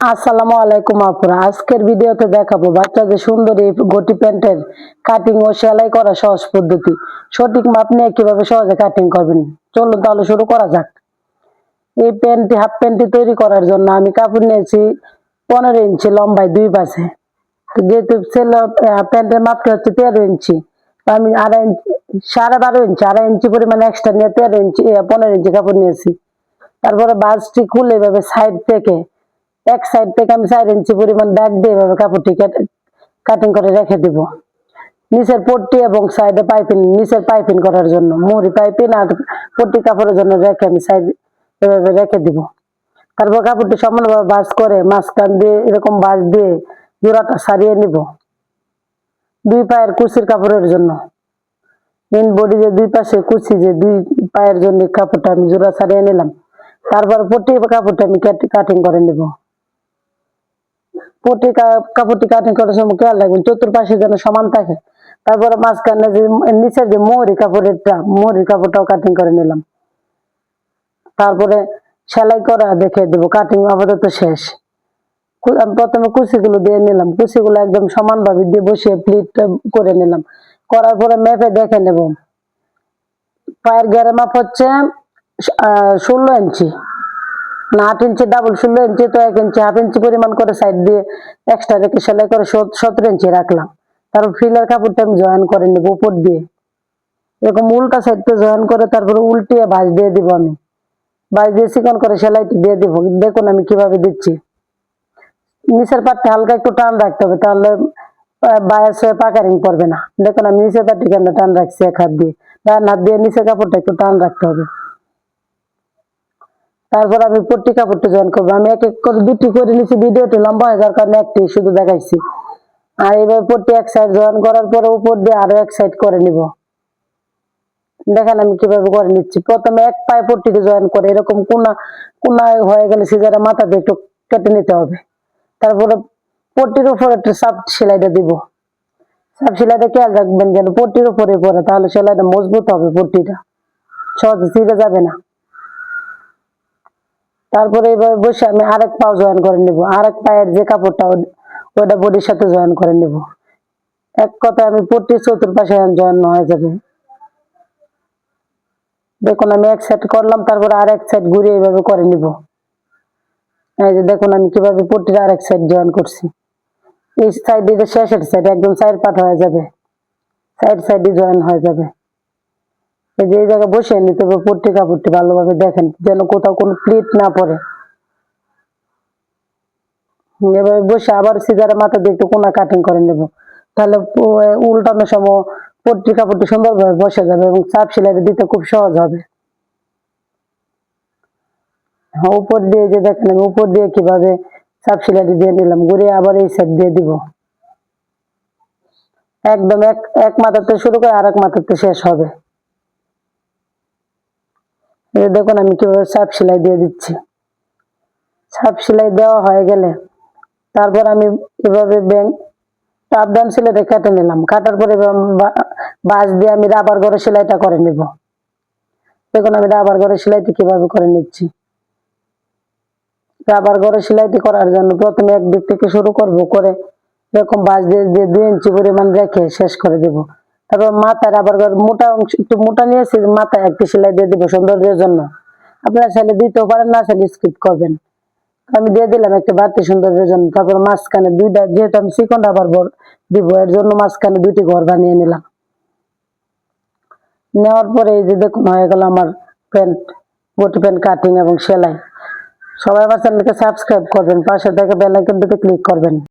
আসসালামু আলাইকুম আপুরা, আজকের ভিডিওতে দেখাবো বাচ্চাদের সুন্দর এই গটি প্যান্টের কাটিং ও সেলাই করা সহজ পদ্ধতি। সঠিক মাপ নিয়ে কিভাবে সহজে কাটিং করবেন, চলুন তাহলে শুরু করা যাক। এই প্যান্টটি হাফ প্যান্টটি তৈরি করার জন্য আমি কাপড় নিয়েছি 15 ইঞ্চি লম্বায় দুই পাশে। যেহেতু প্যান্টের মাপটা হচ্ছে 13 ইঞ্চি, তো আমি 12.5 ইঞ্চি 2.5 ইঞ্চি পরিমাণ এক্সট্রা নিয়ে 13 ইঞ্চি 15 ইঞ্চি কাপড় নিয়েছি। তারপরে বাজটি খুলে এভাবে সাইড থেকে এক সাইড থেকে আমি 4 ইঞ্চি পরিমাণ দাগ দিয়ে এভাবে কাপড়টি কাটিং করে রেখে দিব। নিচের পট্টি এবং সাইডে পাইপিং, নিচের পাইপিং করার জন্য মুড়ি পাইপিং আর পট্টি কাপড়ের জন্য রেখে আমি সাইড এভাবে রেখে দিব। তারপর কাপড়টি সমানভাবে ভাঁজ করে মাঝখান দিয়ে এরকম ভাঁজ দিয়ে জোড়াটা সারিয়ে নিব। দুই পায়ের কুচির কাপড়ের জন্য মেন বডি যে দুই পাশে কুচি যে দুই পায়ের জন্য কাপড়টা আমি জোড়া সারিয়ে নিলাম। তারপর পট্টি কাপড়টা আমি কাটিং করে নিব। পট্টি কাপড়টি কাটিং করার সময় খেয়াল রাখবেন চতুর্পাশে যেন সমান থাকে। তারপরে মাঝখানে যে নিচের যে মোহরি কাপড়টাও কাটিং করে নিলাম। তারপরে সেলাই করা দেখে দেবো। কাটিং আপাতত শেষ। আমি প্রথমে কুচিগুলো দিয়ে নিলাম, কুচিগুলো একদম সমানভাবে দিয়ে বসিয়ে প্লিটটা করে নিলাম। করার পরে মেপে দেখে নেব। পায়ের ঘেরের মাপ হচ্ছে 16 ইঞ্চি, না 8 ইঞ্চি ডাবল 16 ইঞ্চি, তো 1 ইঞ্চি হাফ ইঞ্চি পরিমাণ করে সাইড দিয়ে এক্সট্রা রেখে সেলাই করে 17 ইঞ্চি রাখলাম। তারপর ফ্রিলের কাপড়টা আমি জয়েন করে নেব উপর দিয়ে, এরকম উল্টা সাইডটা জয়েন করে তারপরে উল্টিয়ে ভাঁজ দিয়ে দিব। আমি ভাঁজ দিয়ে চিকন করে সেলাইটি দিয়ে দিব। দেখুন আমি কিভাবে দিচ্ছি। নিচের পাটটা হালকা একটু টান রাখতে হবে, তাহলে বায়াস হয়ে পাকারিং পড়বে না। দেখুন আমি নিচের পাটটি কেন টান রাখছি, এক হাত দিয়ে, ডান হাত দিয়ে নিচের কাপড়টা একটু টান রাখতে হবে। তারপর আমি পট্টি কাপড়টা জয়েন করবো। আমি এক এক করে দুটি করে নিচ্ছি, ভিডিওটি লম্বা হয়ে যাওয়ার কারণে একটি শুধু দেখাইছি। আর এবার পট্টি এক সাইড জয়েন করার পরে উপর দিয়ে আরো এক সাইড করে নিব। দেখেন আমি কিভাবে করে নিচ্ছি। প্রথমে এক পায়ে পট্টিকে জয়েন করে এরকম কোনা হয়ে গেলে সিজারে মাথা দিয়ে একটু কেটে নিতে হবে। তারপরে পট্টির উপর একটা সাপ সেলাইটা দিব। সাপ সেলাইটা খেয়াল রাখবেন যেন পট্টির উপরে পরে, তাহলে সেলাইটা মজবুত হবে, পট্টিটা সহজে ছিঁড়ে যাবে না। তারপরে এইভাবে বসে আমি আরেক পাও জয়েন করে নেব। আরেক পায়ের যে কাপড়টা ওইটা বডির সাথে জয়েন করে নেব। এক কথায় আমি পট্টির চতুর্পাশে জয়েন হয়ে যাবে। দেখুন আমি এক সাইড করলাম, তারপরে আর এক সাইড ঘুরিয়ে এইভাবে করে নিব। এই যে দেখুন আমি কিভাবে পট্টির আরেক সাইড জয়েন করছি। এই সাইড দিয়ে শেষের সাইড একদম সাইড পাট হয়ে যাবে, সাইডে জয়েন হয়ে যাবে। এই যে এই জায়গায় বসে নিতে হবে পট্টি কাপড়টি ভালোভাবে দেখেন যেন কোথাও কোনো প্লিট না পড়ে। এভাবে বসে আবার সিজারে মাথা দিয়ে একটু কোনা কাটিং করে নেব, তাহলে উল্টানোর সময় পট্টি কাপড়টি সুন্দরভাবে বসে যাবে এবং চাপ সেলাই দিতে খুব সহজ হবে। উপর দিয়ে যে দেখেন আমি উপর দিয়ে কিভাবে চাপ সেলাই দিয়ে নিলাম, ঘুরিয়ে আবার এই সাইড দিয়ে দিব। একদম এক মাথাতে শুরু করে আর এক মাথাতে শেষ হবে। দেখুন আমি কিভাবে চাপ সেলাই দিয়ে দিচ্ছি। চাপ সেলাই দেওয়া হয়ে গেলে তারপর আমি এভাবে টাপ ডাউন সেলাইটা কেটে নিলাম। কাটার পরে বাঁশ দিয়ে আমি রাবার করে সেলাইটা করে নেব। দেখুন আমি রাবার করে সেলাইটি কিভাবে করে নিচ্ছি। রাবার করে সেলাইটি করার জন্য প্রথমে এক দিক থেকে শুরু করব, করে এরকম বাঁশ দিয়ে 2 ইঞ্চি পরিমাণ রেখে শেষ করে দেব। তারপর মাথায় রাবার করে মোটা অংশ একটু মোটা নিয়েছি, মাথায় একটি সেলাই দিয়ে দেবো সৌন্দর্যের জন্য। আপনারা চাইলে দিতেও পারেন, না চাইলে স্কিপ করবেন। আমি দিয়ে দিলাম একটা বাড়তি সৌন্দর্যের জন্য। তারপর মাঝখানে দুইটা, যেহেতু আমি চিকন রাবার দিব এর জন্য মাঝখানে 2টি ঘর বানিয়ে নিলাম। নেওয়ার পরে এই যে দেখুন হয়ে গেল আমার বটি প্যান্ট কাটিং এবং সেলাই। সবাই আমার চ্যানেলকে সাবস্ক্রাইব করবেন, পাশে থেকে বেল আইকনটিতে ক্লিক করবেন।